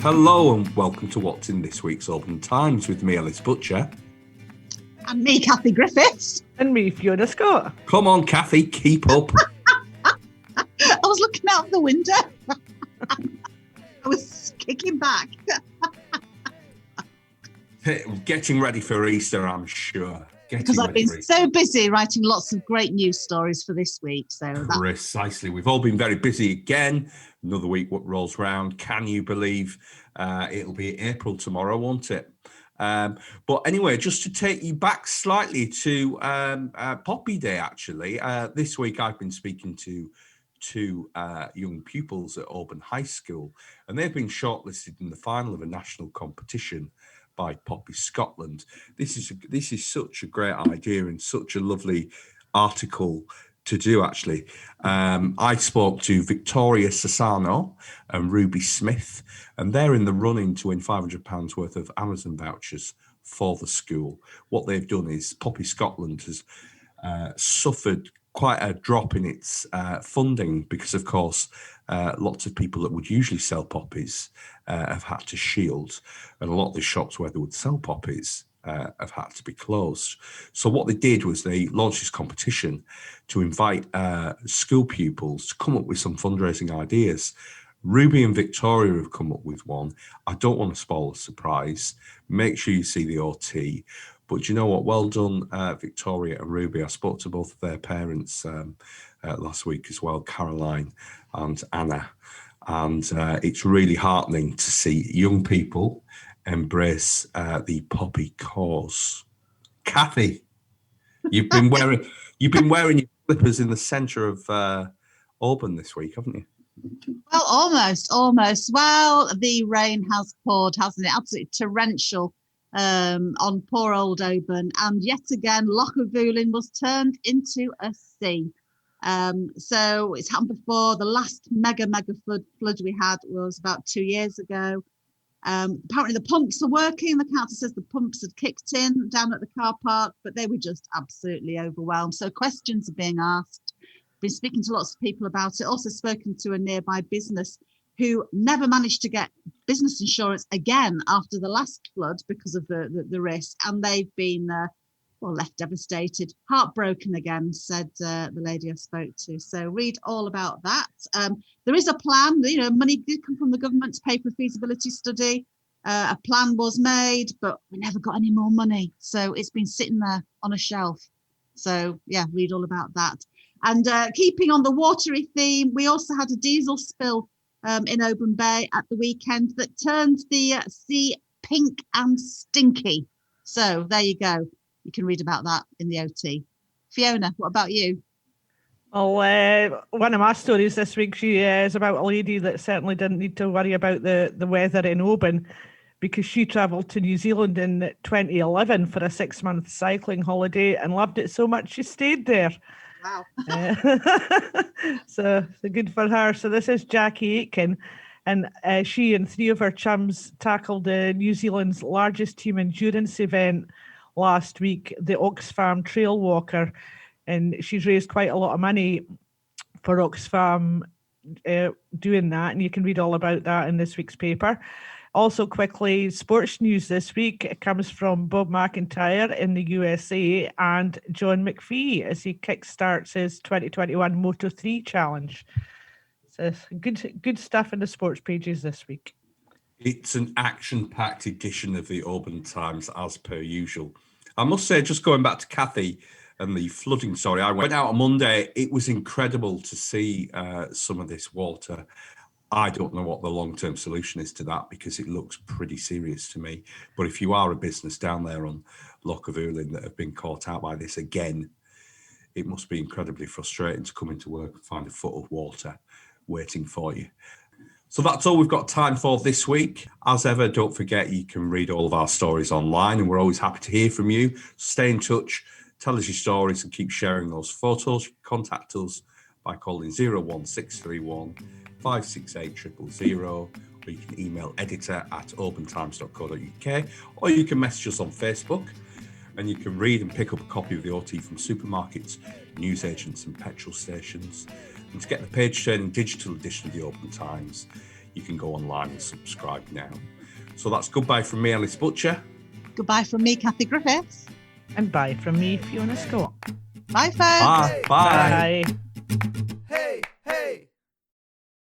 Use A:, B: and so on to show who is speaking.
A: Hello and welcome to what's in this week's Oban Times with me, Ellis Butcher.
B: And me, Kathy Griffiths.
C: And me, Fiona Scott.
A: Come on, Kathy, keep up.
B: I was looking out the window. I was kicking back.
A: Getting ready for Easter, I'm sure.
B: Because I've been so busy writing lots of great news stories for this week.
A: Precisely. We've all been very busy again. Another week what rolls round. Can you believe it'll be April tomorrow, won't it? But anyway, just to take you back slightly to Poppy Day, actually. This week I've been speaking to two young pupils at Oban High School, and they've been shortlisted in the final of a national competition by Poppy Scotland. This is such a great idea and such a lovely article to do, actually. I spoke to Victoria Sassano and Ruby Smith, and they're in the running to win £500 worth of Amazon vouchers for the school. What they've done is Poppy Scotland has suffered quite a drop in its funding because, of course, lots of people that would usually sell poppies have had to shield, and a lot of the shops where they would sell poppies have had to be closed. So what they did was they launched this competition to invite school pupils to come up with some fundraising ideas. Ruby and Victoria have come up with one. I don't want to spoil the surprise. Make sure you see the OT. But you know what? Well done, Victoria and Ruby. I spoke to both of their parents last week as well, Caroline and Anna. And it's really heartening to see young people embrace the poppy cause. Kathy, you've been wearing your slippers in the centre of Oban this week, haven't you?
B: Well, almost. Well, the rain has poured, hasn't it? Absolutely torrential on poor old Oban. And yet again, Loch of Ulin was turned into a sea. So it's happened before. The last mega flood we had was about 2 years ago. Apparently the pumps are working. The council says the pumps had kicked in down at the car park, but they were just absolutely overwhelmed. So questions are being asked. Been speaking to lots of people about it. Also spoken to a nearby business who never managed to get business insurance again after the last flood because of the risk, and they've been left devastated, heartbroken again, said the lady I spoke to. So read all about that. There is a plan, money did come from the government to pay for a feasibility study. A plan was made, but we never got any more money. So it's been sitting there on a shelf. So yeah, read all about that. And keeping on the watery theme, we also had a diesel spill in Oban Bay at the weekend that turned the sea pink and stinky. So there you go. You can read about that in the OT. Fiona, what about you?
C: Well, one of my stories this week is about a lady that certainly didn't need to worry about the weather in Oban because she travelled to New Zealand in 2011 for a 6-month cycling holiday and loved it so much she stayed there.
B: Wow.
C: So good for her. So this is Jaki Aitken, and she and 3 of her chums tackled New Zealand's largest team endurance event last week, the Oxfam Trailwalker, and she's raised quite a lot of money for Oxfam doing that, and you can read all about that in this week's paper. Also, quickly, sports news this week. It comes from Bob McIntyre in the USA and John McPhee as he kickstarts his 2021 Moto3 challenge. So good stuff in the sports pages this week.
A: It's an action-packed edition of the Oban Times, as per usual. I must say, just going back to Kathy and the flooding story, I went out on Monday. It was incredible to see some of this water. I don't know what the long-term solution is to that because it looks pretty serious to me. But if you are a business down there on Loch of Ulin that have been caught out by this again, it must be incredibly frustrating to come into work and find a foot of water waiting for you. So that's all we've got time for this week. As ever, don't forget you can read all of our stories online, and we're always happy to hear from you. Stay in touch, tell us your stories, and keep sharing those photos. You can contact us by calling 01631 568 000, or you can email editor@obantimes.co.uk, or you can message us on Facebook, and you can read and pick up a copy of the OT from supermarkets, newsagents and petrol stations. And to get the page-turning digital edition of the Oban Times, you can go online and subscribe now. So that's goodbye from me, Ellis Butcher.
B: Goodbye from me, Kathie Griffiths.
C: And bye from me, Fiona Scott.
B: Bye, folks.
A: Bye.
C: Bye.